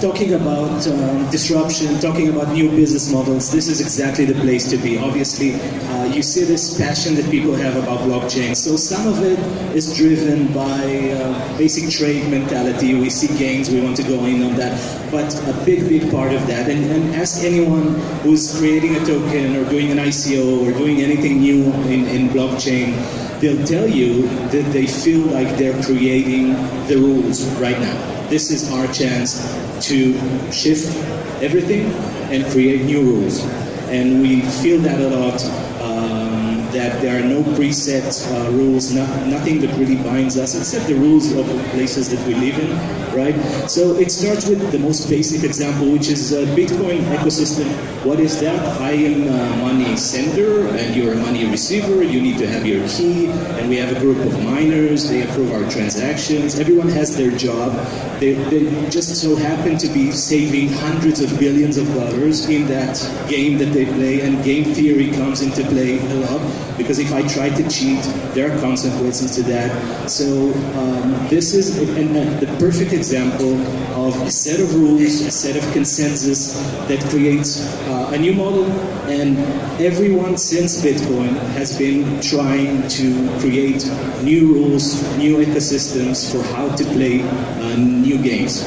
talking about disruption, talking about new business models, this is exactly the place to be. Obviously, you see this passion that people have about blockchain. So some of it is driven by basic trade mentality. We see gains, we want to go in on that. But a big part of that, and ask anyone who's creating a token or doing an ICO or doing anything new in blockchain, they'll tell you that they feel like they're creating the rules right now. This is our chance to shift everything and create new rules. And we feel that a lot, that there are no preset rules, nothing that really binds us except the rules of the places that we live in, right? So it starts with the most basic example, which is Bitcoin ecosystem. What is that? I am a money sender and you're a money receiver. You need to have your key, and we have a group of miners. They approve our transactions. Everyone has their job. They just so happen to be saving hundreds of billions of dollars in that game that they play, and game theory comes into play a lot. Because if I try to cheat, there are consequences to that. So this is the perfect example of a set of rules, a set of consensus that creates a new model. And everyone since Bitcoin has been trying to create new rules, new ecosystems for how to play new games.